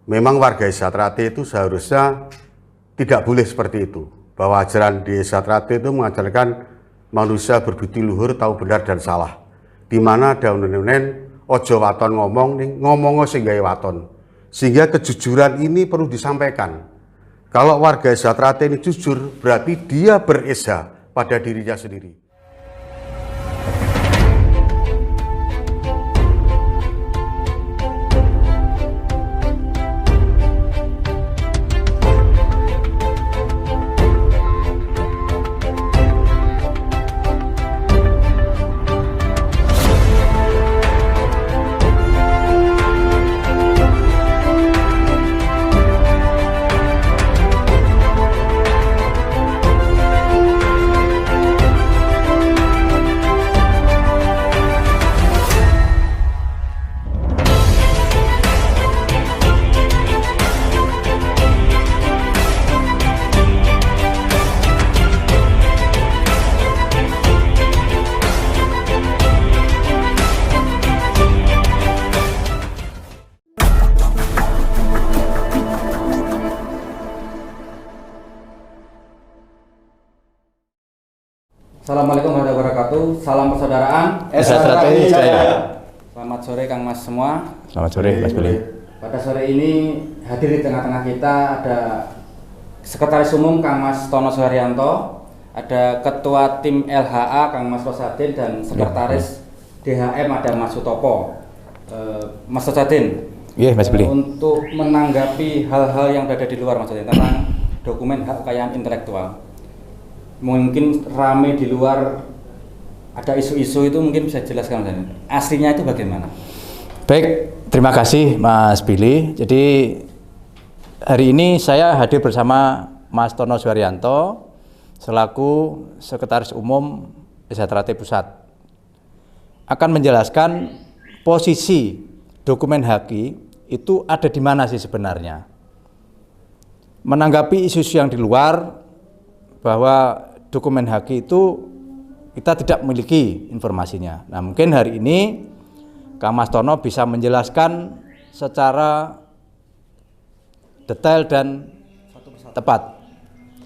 Memang warga Desa Trate itu seharusnya tidak boleh seperti itu. Bahwa ajaran di Desa Trate itu mengajarkan manusia berbudi luhur, tahu benar dan salah. Di mana ada unen-unen ojo waton ngomong nih, ngomongo sing gawe waton. Sehingga kejujuran ini perlu disampaikan. Kalau warga Desa Trate ini jujur, berarti dia beresha pada dirinya sendiri. Assalamualaikum warahmatullahi wabarakatuh. Salam persaudaraan. Desa Trate Jaya. Selamat sore Kang Mas semua. Selamat sore Mas Billy. Pada sore ini hadir di tengah-tengah kita ada Sekretaris Umum Kang Mas Tono Suharyanto, ada Ketua Tim LHA Kang Mas Rosadin dan Sekretaris DHM ada Mas Sutopo. Mas Rosadin. Iya Mas Billy. Untuk menanggapi hal-hal yang berada di luar Mas Rosadin tentang dokumen hak kekayaan intelektual. Mungkin rame di luar, ada isu-isu itu mungkin bisa jelaskan aslinya itu bagaimana? Baik, terima kasih Mas Billy. Jadi hari ini saya hadir bersama Mas Tono Suharyanto selaku Sekretaris Umum Desa Trate Pusat akan menjelaskan posisi dokumen HAKI itu ada di mana sih sebenarnya. Menanggapi isu-isu yang di luar bahwa dokumen HAKI itu kita tidak memiliki informasinya. Nah, mungkin hari ini Kang Mas Tono bisa menjelaskan secara detail dan tepat.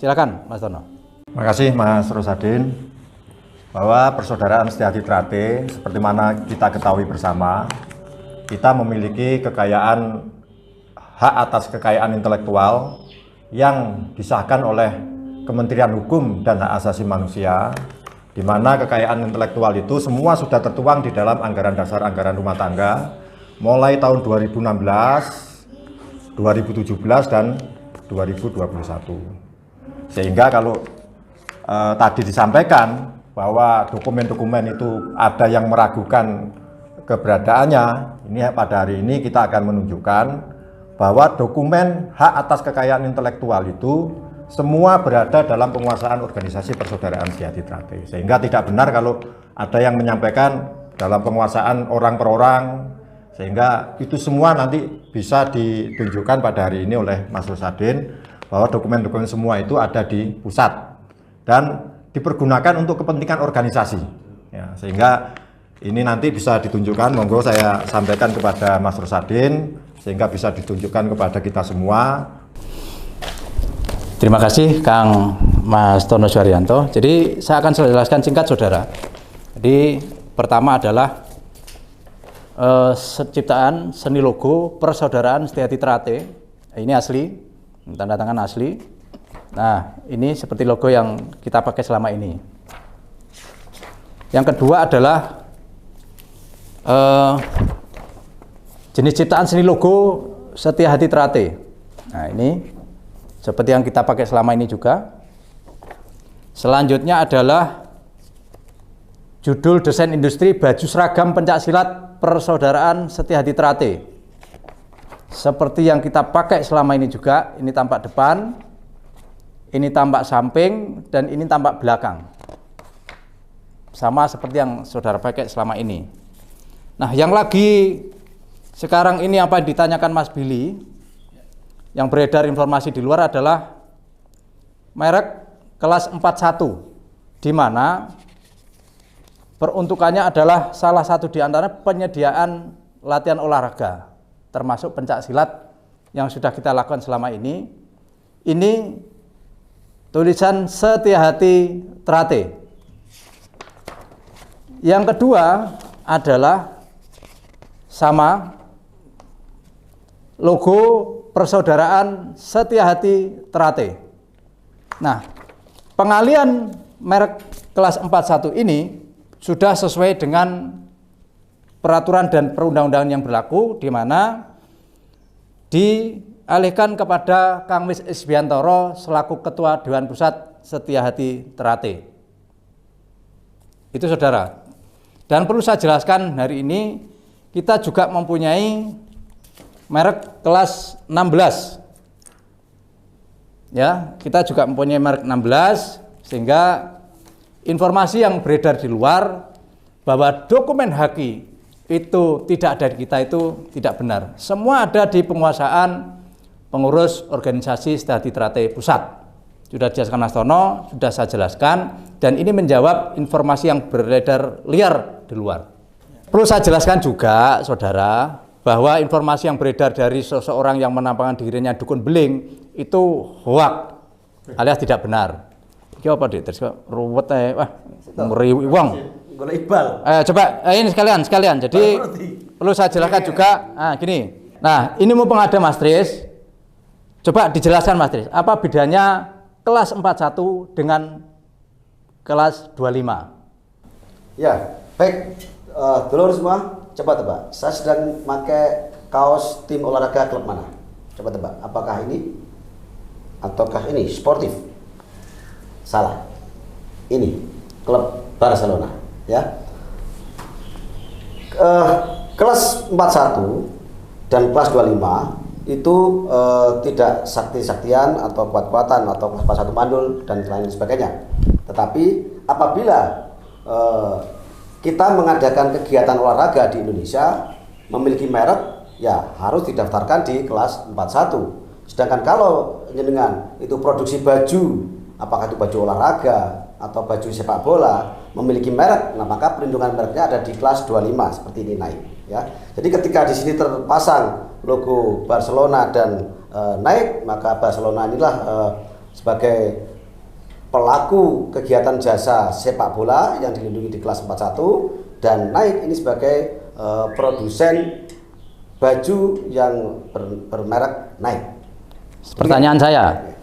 Silakan Mas Tono. Terima kasih Mas Rosadin. Bahwa Persaudaraan Setia-Hati Trate seperti mana kita ketahui bersama, kita memiliki kekayaan hak atas kekayaan intelektual yang disahkan oleh Kementerian Hukum dan Hak Asasi Manusia, di mana kekayaan intelektual itu semua sudah tertuang di dalam anggaran dasar anggaran rumah tangga mulai tahun 2016, 2017 dan 2021. Sehingga kalau tadi disampaikan bahwa dokumen-dokumen itu ada yang meragukan keberadaannya, ini pada hari ini kita akan menunjukkan bahwa dokumen hak atas kekayaan intelektual itu semua berada dalam penguasaan organisasi Persaudaraan Setia-Hati Trate. Sehingga tidak benar kalau ada yang menyampaikan dalam penguasaan orang per orang, sehingga itu semua nanti bisa ditunjukkan pada hari ini oleh Mas Rosadin bahwa dokumen-dokumen semua itu ada di pusat dan dipergunakan untuk kepentingan organisasi. Ya, sehingga ini nanti bisa ditunjukkan, monggo saya sampaikan kepada Mas Rosadin sehingga bisa ditunjukkan kepada kita semua. Terima kasih Kang Mas Tono Suharyanto. Jadi saya akan jelaskan singkat saudara. Jadi pertama adalah ciptaan seni logo Persaudaraan Setia-Hati Trate. Ini asli, tanda tangan asli. Nah ini seperti logo yang kita pakai selama ini. Yang kedua adalah jenis ciptaan seni logo Setia-Hati Trate. Nah ini seperti yang kita pakai selama ini juga. Selanjutnya adalah judul desain industri baju seragam pencaksilat Persaudaraan Setia-Hati Trate. Seperti yang kita pakai selama ini juga. Ini tampak depan, ini tampak samping, dan ini tampak belakang. Sama seperti yang saudara pakai selama ini. Nah, yang lagi sekarang ini apa yang ditanyakan Mas Billy, yang beredar informasi di luar adalah merek kelas 41, di mana peruntukannya adalah salah satu di antara penyediaan latihan olahraga, termasuk pencak silat yang sudah kita lakukan selama ini tulisan Setia Hati Trate. Yang kedua adalah sama logo Persaudaraan Setia Hati Trate. Nah, pengalian merek kelas 41 ini sudah sesuai dengan peraturan dan perundang-undangan yang berlaku, di mana dialihkan kepada Kang Wis Isbiantoro selaku Ketua Dewan Pusat Setia Hati Trate. Itu saudara. Dan perlu saya jelaskan, hari ini kita juga mempunyai merek kelas 16. Ya, kita juga mempunyai merek 16, sehingga informasi yang beredar di luar bahwa dokumen haki itu tidak ada di kita itu tidak benar. Semua ada di penguasaan pengurus organisasi Setia Hati Trate Pusat. Sudah dijelaskan Mas Tono, sudah saya jelaskan, dan ini menjawab informasi yang beredar liar di luar. Perlu saya jelaskan juga, saudara, bahwa informasi yang beredar dari seseorang yang menampakkan dirinya dukun beling itu hoak alias tidak benar. Iki apa Dik? Terus ruwet wah ngeri wong. Golek Iqbal. Coba ini sekalian. Jadi perlu saya jelaskan juga. Gini. Nah, ini mumpung ada Mas Tris. Coba dijelaskan Mas Tris, apa bedanya kelas 41 dengan kelas 25? Ya, baik. Dulur semua, coba tebak. Saya sedang pakai kaos tim olahraga klub mana? Coba tebak. Apakah ini ataukah ini sportif? Salah. Ini klub Barcelona, ya. Kelas 41 dan kelas 25 itu tidak sakti-saktian atau kuat-kuatan atau kelas 41 mandul dan lain sebagainya. Tetapi apabila kita mengadakan kegiatan olahraga di Indonesia memiliki merek, ya harus didaftarkan di kelas 41. Sedangkan kalau jenengan itu produksi baju, apakah itu baju olahraga atau baju sepak bola, memiliki merek, nah maka perlindungan mereknya ada di kelas 25 seperti ini naik, ya. Jadi ketika di sini terpasang logo Barcelona dan naik, maka Barcelona inilah sebagai pelaku kegiatan jasa sepak bola yang dilindungi di kelas 41, dan naik ini sebagai produsen baju yang bermerek Nike. Pertanyaan saya,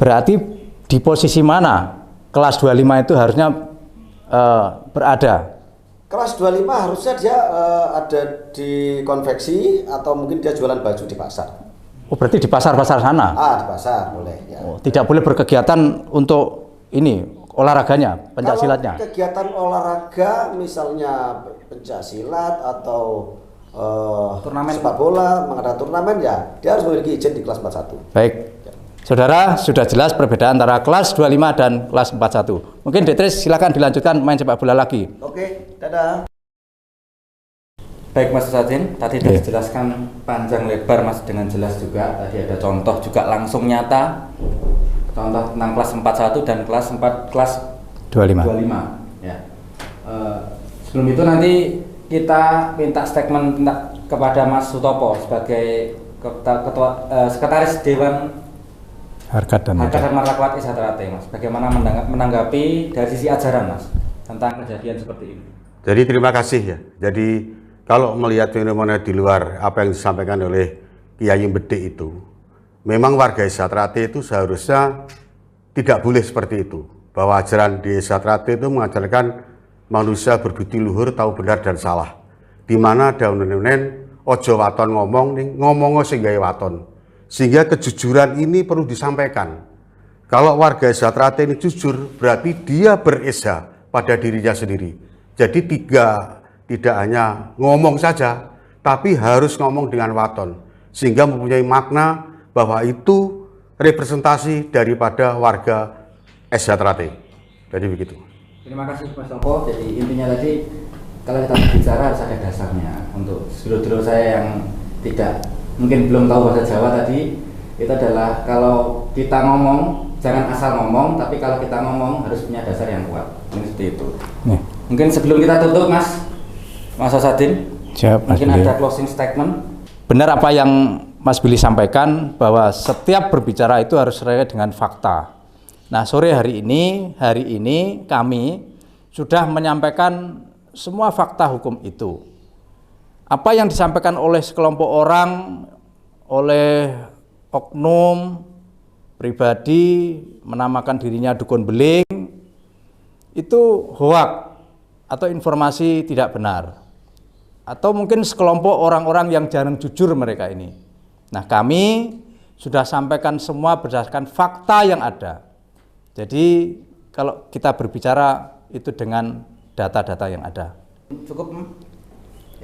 berarti di posisi mana kelas 25 itu harusnya berada? Kelas 25 harusnya dia ada di konveksi atau mungkin dia jualan baju di pasar. Oh, berarti di pasar-pasar sana? Di pasar boleh. Ya. Oh, tidak boleh berkegiatan untuk ini olahraganya, pencaksilatnya. Kalau kegiatan olahraga misalnya pencaksilat atau turnamen sepak bola, mengadakan turnamen, ya dia harus memiliki izin di kelas 41. Baik. Saudara, sudah jelas perbedaan antara kelas 25 dan kelas 41. Mungkin Detris silakan dilanjutkan main sepak bola lagi. Oke, dadah. Baik Mas Sadin, tadi sudah dijelaskan panjang lebar Mas dengan jelas juga. Tadi ada contoh juga langsung nyata. Contoh tentang kelas 41 dan kelas 25. Ya. Sebelum itu nanti kita minta statement kepada Mas Sutopo sebagai ketua sekretaris Dewan Harkat dan Martabat Setia Hati Trate, Mas. Bagaimana menanggapi dari sisi ajaran Mas tentang kejadian seperti ini? Jadi terima kasih ya. Jadi kalau melihat fenomena di luar apa yang disampaikan oleh Kiai Mbede itu, memang warga Setia Hati Trate itu seharusnya tidak boleh seperti itu. Bahwa ajaran di Setia Hati Trate itu mengajarkan manusia berbudi luhur, tahu benar dan salah. Di mana ada unen ojo waton ngomong nih, ngomong sing gawe waton. Sehingga kejujuran ini perlu disampaikan. Kalau warga Setia Hati Trate ini jujur, berarti dia beresah pada dirinya sendiri. Jadi tidak hanya ngomong saja, tapi harus ngomong dengan waton, sehingga mempunyai makna bahwa itu representasi daripada warga Setia Hati Trate. Jadi begitu. Terima kasih Mas Topo. Jadi intinya tadi kalau kita bicara harus ada dasarnya. Untuk dulur-dulur saya yang tidak mungkin belum tahu bahasa Jawa tadi, itu adalah kalau kita ngomong jangan asal ngomong, tapi kalau kita ngomong harus punya dasar yang kuat. Ini seperti itu. Mungkin sebelum kita tutup Mas Sadin, siap, mungkin ada closing statement. Benar apa yang Mas Billy sampaikan bahwa setiap berbicara itu harus sesuai dengan fakta. Nah, sore hari ini kami sudah menyampaikan semua fakta hukum itu. Apa yang disampaikan oleh sekelompok orang, oleh oknum pribadi menamakan dirinya dukun beling, itu hoak atau informasi tidak benar. Atau mungkin sekelompok orang-orang yang jarang jujur mereka ini. Nah, kami sudah sampaikan semua berdasarkan fakta yang ada. Jadi kalau kita berbicara itu dengan data-data yang ada. Cukup?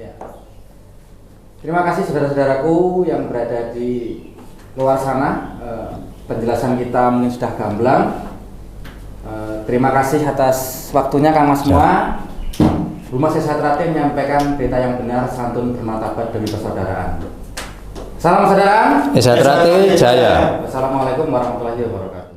Ya. Terima kasih saudara-saudaraku yang berada di luar sana. Penjelasan kita mungkin sudah gamblang. Terima kasih atas waktunya Kang Mas semua. Rumah Sehat Rate menyampaikan berita yang benar, santun, bermartabat demi persaudaraan. Salam persaudaraan. Sehat Rate Jaya. Wassalamualaikum warahmatullahi wabarakatuh.